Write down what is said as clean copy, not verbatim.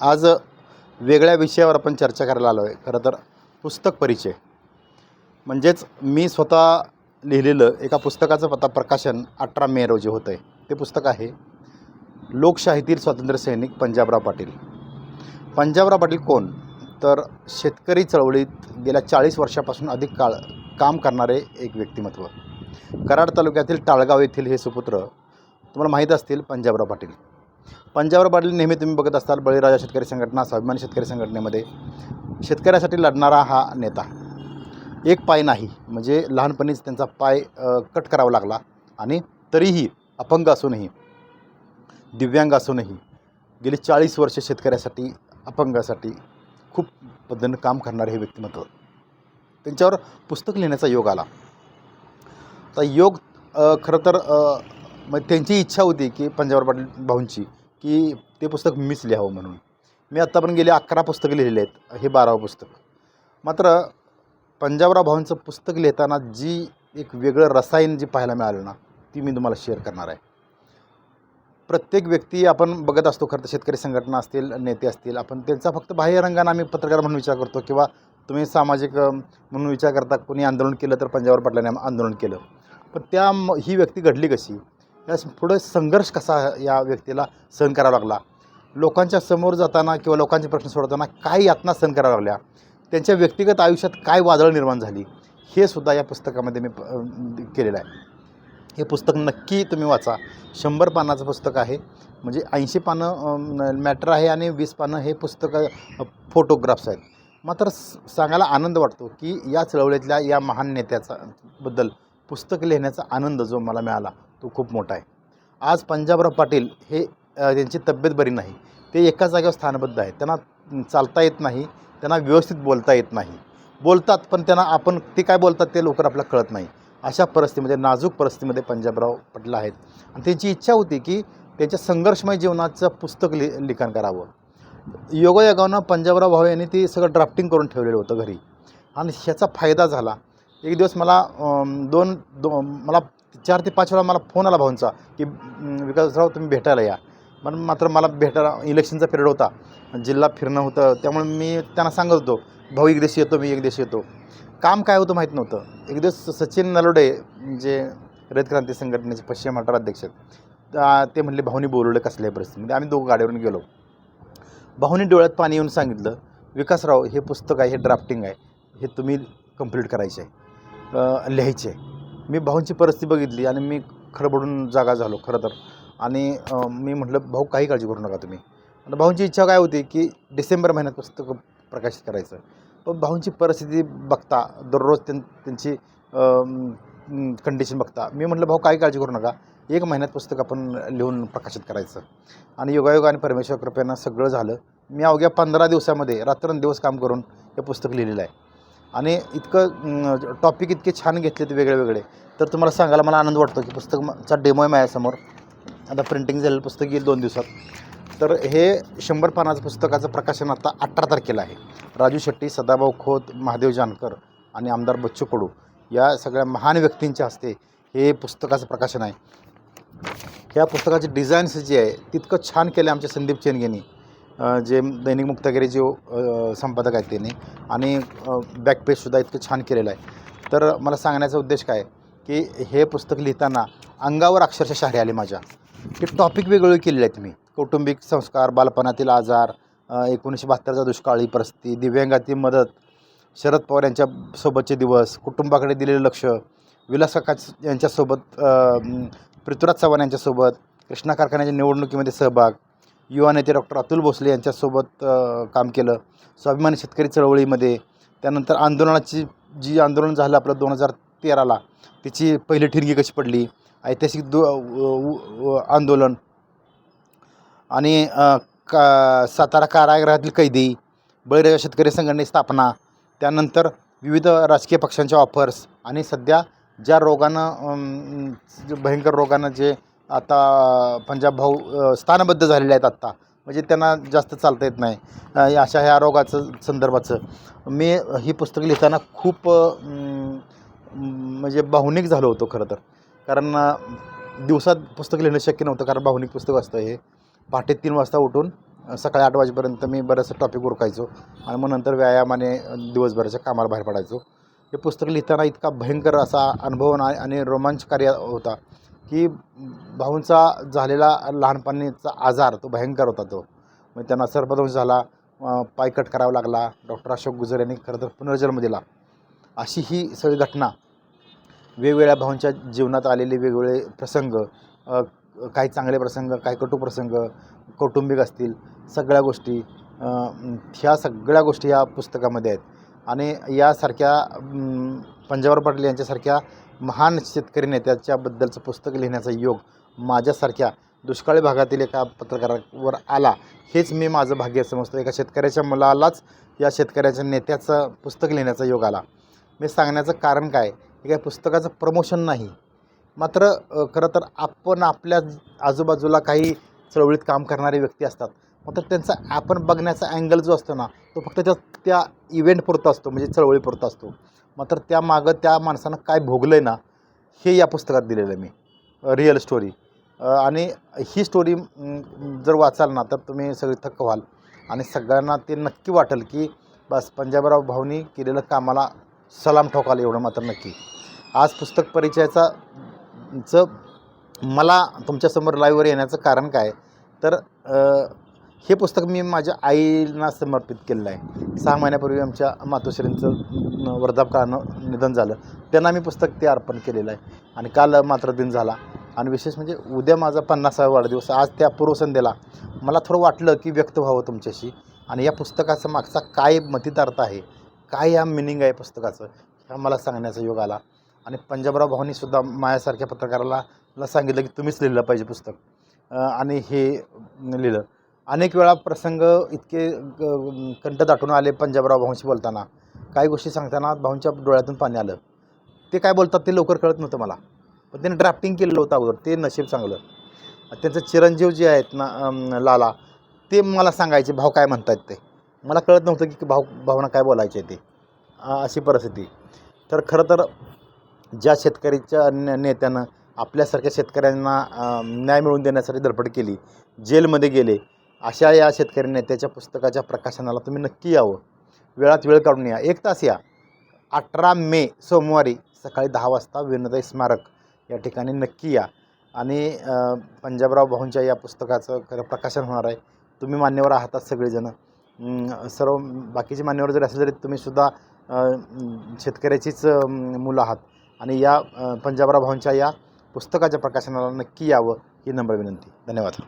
आज वेगळ्या विषयावर आपण चर्चा करायला आलो आहे. खरं तर पुस्तक परिचय म्हणजेच मी स्वतः लिहिलेलं एका पुस्तकाचं आता प्रकाशन 18 मे रोजी होतं आहे. ते पुस्तक आहे लोकशाहीतील स्वातंत्र्य सैनिक पंजाबराव पाटील. पंजाबराव पाटील कोण? तर शेतकरी चळवळीत गेल्या 40 वर्षापासून अधिक काळ काम करणारे एक व्यक्तिमत्व. कराड तालुक्यातील टाळगाव येथील हे सुपुत्र तुम्हाला माहीत असतील पंजाबराव पाटील. पंजाबराव पाटील नेहमी तुम्ही बघत असाल बळीराजा शेतकरी संघटना, स्वाभिमानी शेतकरी संघटनेमध्ये शेतकऱ्यासाठी लढणारा हा नेता. एक पाय नाही म्हणजे लहानपणीच त्यांचा पाय कट करावा लागला आणि तरीही अपंग असूनही, दिव्यांग असूनही गेली 40 वर्ष शेतकऱ्यासाठी, अपंगासाठी खूप पद्धतीनं काम करणारे हे व्यक्तिमत्व. त्यांच्यावर पुस्तक लिहिण्याचा योग आला. तर योग खरं तर मग त्यांची इच्छा होती की पंजाबराव पाटील भाऊंची की ते पुस्तक मीच लिहावं म्हणून. मी आत्तापर्यंत गेले 11 पुस्तकं लिहिलेली आहेत, हे 12वं पुस्तक. मात्र पंजाबराव भाऊंचं पुस्तक लिहिताना जी एक वेगळं रसायन जी पाहायला मिळालं ना, ती मी तुम्हाला शेअर करणार आहे. प्रत्येक व्यक्ती आपण बघत असतो, खरं तर शेतकरी संघटना असतील, नेते असतील, आपण त्यांचा फक्त बाह्यरंगाने आम्ही पत्रकार म्हणून विचार करतो किंवा तुम्ही सामाजिक म्हणून विचार करता. कोणी आंदोलन केलं तर पंजाबराव पाटलांनी आंदोलन केलं, पण ही व्यक्ती घडली कशी, या पुढे संघर्ष कसा या व्यक्तीला सहन करावा लागला, लोकांच्या समोर जाताना किंवा लोकांचे प्रश्न सोडवताना काय यातना सहन कराव्या लागल्या, त्यांच्या व्यक्तिगत आयुष्यात काय वादळ निर्माण झाली, हे सुद्धा या पुस्तकामध्ये मी केलेलं आहे. हे पुस्तक नक्की तुम्ही वाचा. 100 पानाचं पुस्तक आहे, म्हणजे 80 पानं मॅटर आहे आणि 20 पानं हे पुस्तक फोटोग्राफ्स आहेत. मात्र सांगायला आनंद वाटतो की या चळवळीतल्या या महान नेत्याचा बद्दल पुस्तक लिहिण्याचा आनंद जो मला मिळाला तो खूप मोठा आहे. आज पंजाबराव पाटील हे त्यांची तब्येत बरी नाही, ते एका जागेवर स्थानबद्ध आहेत. त्यांना चालता येत नाही, त्यांना व्यवस्थित बोलता येत नाही. बोलतात पण त्यांना आपण ते काय बोलतात ते लवकर आपल्याला कळत नाही. अशा परिस्थितीमध्ये, नाजूक परिस्थितीमध्ये पंजाबराव पाटील आहेत आणि त्यांची इच्छा होती की त्यांच्या संघर्षमय जीवनाचं पुस्तक लिखाण करावं. योगायोगानं पंजाबराव भाऊ यांनी ते सगळं ड्राफ्टिंग करून ठेवलेलं होतं घरी आणि ह्याचा फायदा झाला. एक दिवस मला मला 4 ते 5 वेळा मला फोन आला भाऊंचा की विकासराव तुम्ही भेटायला या. मात्र मला भेटायला इलेक्शनचा पिरियड होता, जिल्हा फिरणं होतं, त्यामुळे मी त्यांना सांगत होतो भाऊ एक दिवशी येतो, मी एक दिवशी येतो. काम काय होतं माहीत नव्हतं. एक दिवस सचिन नलोडे जे रयत क्रांती संघटनेचे पश्चिम महाराष्ट्र अध्यक्ष आहेत, ते म्हणले भाऊनी बोलवलं कसल्याही परिस्थितीमध्ये. आम्ही दोघं गाडीवरून गेलो. भाऊनी डोळ्यात पाणी येऊन सांगितलं, विकासराव हे पुस्तक आहे, हे ड्राफ्टिंग आहे, हे तुम्ही कंप्लीट करायचे आहे, लिहायचे आहे. मी भाऊंची परिस्थिती बघितली आणि मी खडबडून जागा झालो खरं तर. आणि मी म्हटलं भाऊ काही काळजी करू नका तुम्ही. आणि भाऊंची इच्छा काय होती की डिसेंबर महिन्यात पुस्तक प्रकाशित करायचं. पण भाऊंची परिस्थिती बघता, दररोज त्यांची कंडिशन बघता मी म्हटलं भाऊ काही काळजी करू नका, 1 महिन्यात पुस्तक आपण लिहून प्रकाशित करायचं. आणि योगायोग आणि परमेश्वर कृपेनं सगळं झालं. मी अवघ्या 15 दिवसामध्ये रात्रंदिवस काम करून हे पुस्तक लिहिलेलं आहे. आणि इतकं टॉपिक इतके छान घेतलेत वेगळे, तर तुम्हाला सांगायला मला आनंद वाटतो की पुस्तकाचा डेमो आहे माझ्यासमोर. आता प्रिंटिंग झालेलं पुस्तक येईल 2 दिवसात. तर हे 100 पानाचं पुस्तकाचं प्रकाशन आता 18 तारखेला आहे. राजू शेट्टी, सदाभाऊ खोत, महादेव जानकर आणि आमदार बच्चू कडू या सगळ्या महान व्यक्तींच्या हस्ते हे पुस्तकाचं प्रकाशन आहे. ह्या पुस्तकाची डिझाईन्स जी आहे तितकं छान केलं आमचे संदीप चेनगेनी, जे दैनिक मुक्तागिरी जे संपादक आहेत त्यांनी, आणि बॅकपेजसुद्धा इतकं छान केलेलं आहे. तर मला सांगण्याचा उद्देश काय की हे पुस्तक लिहिताना अंगावर अक्षरशः शहारे आले माझ्या. ते टॉपिक वेगवेगळे केलेले आहेत मी. कौटुंबिक संस्कार, बालपणातील आजार, 1972चा दुष्काळी परिस्थिती, दिव्यांगातील मदत, शरद पवार यांच्यासोबतचे दिवस, कुटुंबाकडे दिलेलं लक्ष, विलास काका यांच्यासोबत, पृथ्वीराज चव्हाण यांच्यासोबत, कृष्णा कारखान्याच्या निवडणुकीमध्ये सहभाग, युवा नेते डॉक्टर अतुल भोसले यांच्यासोबत काम केलं, स्वाभिमानी शेतकरी चळवळीमध्ये. त्यानंतर आंदोलनाची जी आंदोलन झालं आपलं 2013ला, त्याची पहिली ठिणगी कशी पडली, ऐतिहासिक आंदोलन, आणि सातारा कारागृहातील कैदी, बळीराजा शेतकरी संघटनेची स्थापना, त्यानंतर विविध राजकीय पक्षांच्या ऑफर्स, आणि सध्या ज्या रोगानं, भयंकर रोगानं जे आता पंजाब भाऊ स्थानबद्ध झालेले आहेत आत्ता, म्हणजे त्यांना जास्त चालता येत नाही, अशा ह्या रोगाचं संदर्भाचं मी ही पुस्तक लिहिताना खूप म्हणजे भावनिक झालो होतो खरं तर. कारण दिवसात पुस्तक लिहिणं शक्य नव्हतं, कारण भावनिक पुस्तक असतं हे. पहाटे 3 वाजता उठून सकाळी 8 वाजेपर्यंत मी बरंचसं टॉपिक उरकायचो आणि मग नंतर व्यायामाने दिवसभराच्या कामाला बाहेर पडायचो. हे पुस्तक लिहिताना इतका भयंकर असा अनुभव आणि रोमांचकारी होता की भाऊंचा झालेला लहानपणीचा आजार तो भयंकर होता. तो मग त्यांना सर्पदंश झाला, पाय कट करावा लागला. डॉक्टर अशोक गुजर यांनी खरं तर पुनर्जन्म दिला. अशी ही सगळी घटना वेगवेगळ्या भाऊंच्या जीवनात आलेले वेगवेगळे प्रसंग, काही चांगले प्रसंग, काही कटू प्रसंग, कौटुंबिक असतील, सगळ्या गोष्टी, ह्या सगळ्या गोष्टी या पुस्तकामध्ये आहेत. आणि यासारख्या पंजाबराव पाटील यांच्यासारख्या महान शेतकरी नेत्याच्याबद्दलचं पुस्तक लिहिण्याचा योग माझ्यासारख्या दुष्काळी भागातील एका पत्रकारावर आला, हेच मी माझं भाग्य समजतो. एका शेतकऱ्याच्या मुलालाच या शेतकऱ्याच्या नेत्याचं पुस्तक लिहिण्याचा योग आला. मी सांगण्याचं कारण काय, हे काय पुस्तकाचं प्रमोशन नाही, मात्र खरं तर आपण आपल्या आजूबाजूला काही चळवळीत काम करणारे व्यक्ती असतात, मात्र त्यांचा आपण बघण्याचा अँगल जो असतो ना, तो फक्त त्या इव्हेंटपुरता असतो, म्हणजे चळवळीपुरता असतो. मात्र त्यामागं त्या माणसानं काय भोगलं आहे ना, हे या पुस्तकात दिलेलं आहे मी, रिअल स्टोरी. आणि ही स्टोरी जर वाचाल ना, तर तुम्ही सगळी थक्क व्हाल आणि सगळ्यांना ते नक्की वाटेल की बस पंजाबराव भाऊनी केलेलं कामाला सलाम ठोकाल, एवढं मात्र नक्की. आज पुस्तक परिचयाचं मला तुमच्यासमोर लाईव्हवर येण्याचं कारण काय, तर हे पुस्तक मी माझ्या आईला समर्पित केलेलं आहे. 6 महिन्यापूर्वी आमच्या मातोश्रींचं वृद्धापकाळानं निधन झालं, त्यांना मी पुस्तक ते अर्पण केलेलं आहे. आणि काल मातृदिन झाला आणि विशेष म्हणजे उद्या माझा 50वा वाढदिवस. आज त्या पूर्वसंध्येला मला थोडं वाटलं की व्यक्त व्हावं तुमच्याशी आणि या पुस्तकाचा मागचा काय मतितार्थ आहे, काय या मिनिंग आहे पुस्तकाचं, ह्या मला सांगण्याचा योग आला. आणि पंजाबराव भाऊंनीसुद्धा माझ्यासारख्या पत्रकाराला सांगितलं की तुम्हीच लिहिलं पाहिजे पुस्तक, आणि हे लिहिलं. अनेक वेळा प्रसंग इतके कंठ दाटून आले पंजाबराव भाऊंशी बोलताना, काही गोष्टी सांगताना भाऊंच्या डोळ्यातून पाणी आलं. ते काय बोलतात ते लवकर कळत नव्हतं मला, पण त्यांनी ड्राफ्टिंग केलेलं होतं अगोदर, ते नशीब चांगलं. त्यांचं चिरंजीव जे आहेत ना, लाला, ते मला सांगायचे भाऊ काय म्हणतात ते, मला कळत नव्हतं की भावना काय बोलायचे ते, अशी परिस्थिती. तर खरं तर ज्या शेतकऱ्याच्या नेत्यानं आपल्यासारख्या शेतकऱ्यांना न्याय मिळवून देण्यासाठी धडपड केली, जेलमध्ये गेले, अशा या शेतकरी नेत्याच्या पुस्तकाच्या प्रकाशनाला तुम्ही नक्की यावं. वेळात वेळ काढून या, 1 तास या. 18 मे सोमवारी सकाळी 10 वाजता विनोदाई स्मारक या ठिकाणी नक्की या. आणि पंजाबराव भाऊंच्या या पुस्तकाचं खरं प्रकाशन होणार आहे. तुम्ही मान्यवर आहातच सगळेजण, सर्व बाकीचे मान्यवर जरी असले तरी तुम्हीसुद्धा शेतकऱ्याचीच मुलं आहात आणि या पंजाबराव भाऊंच्या या पुस्तकाच्या प्रकाशनाला नक्की यावं, ही नम्र विनंती. धन्यवाद.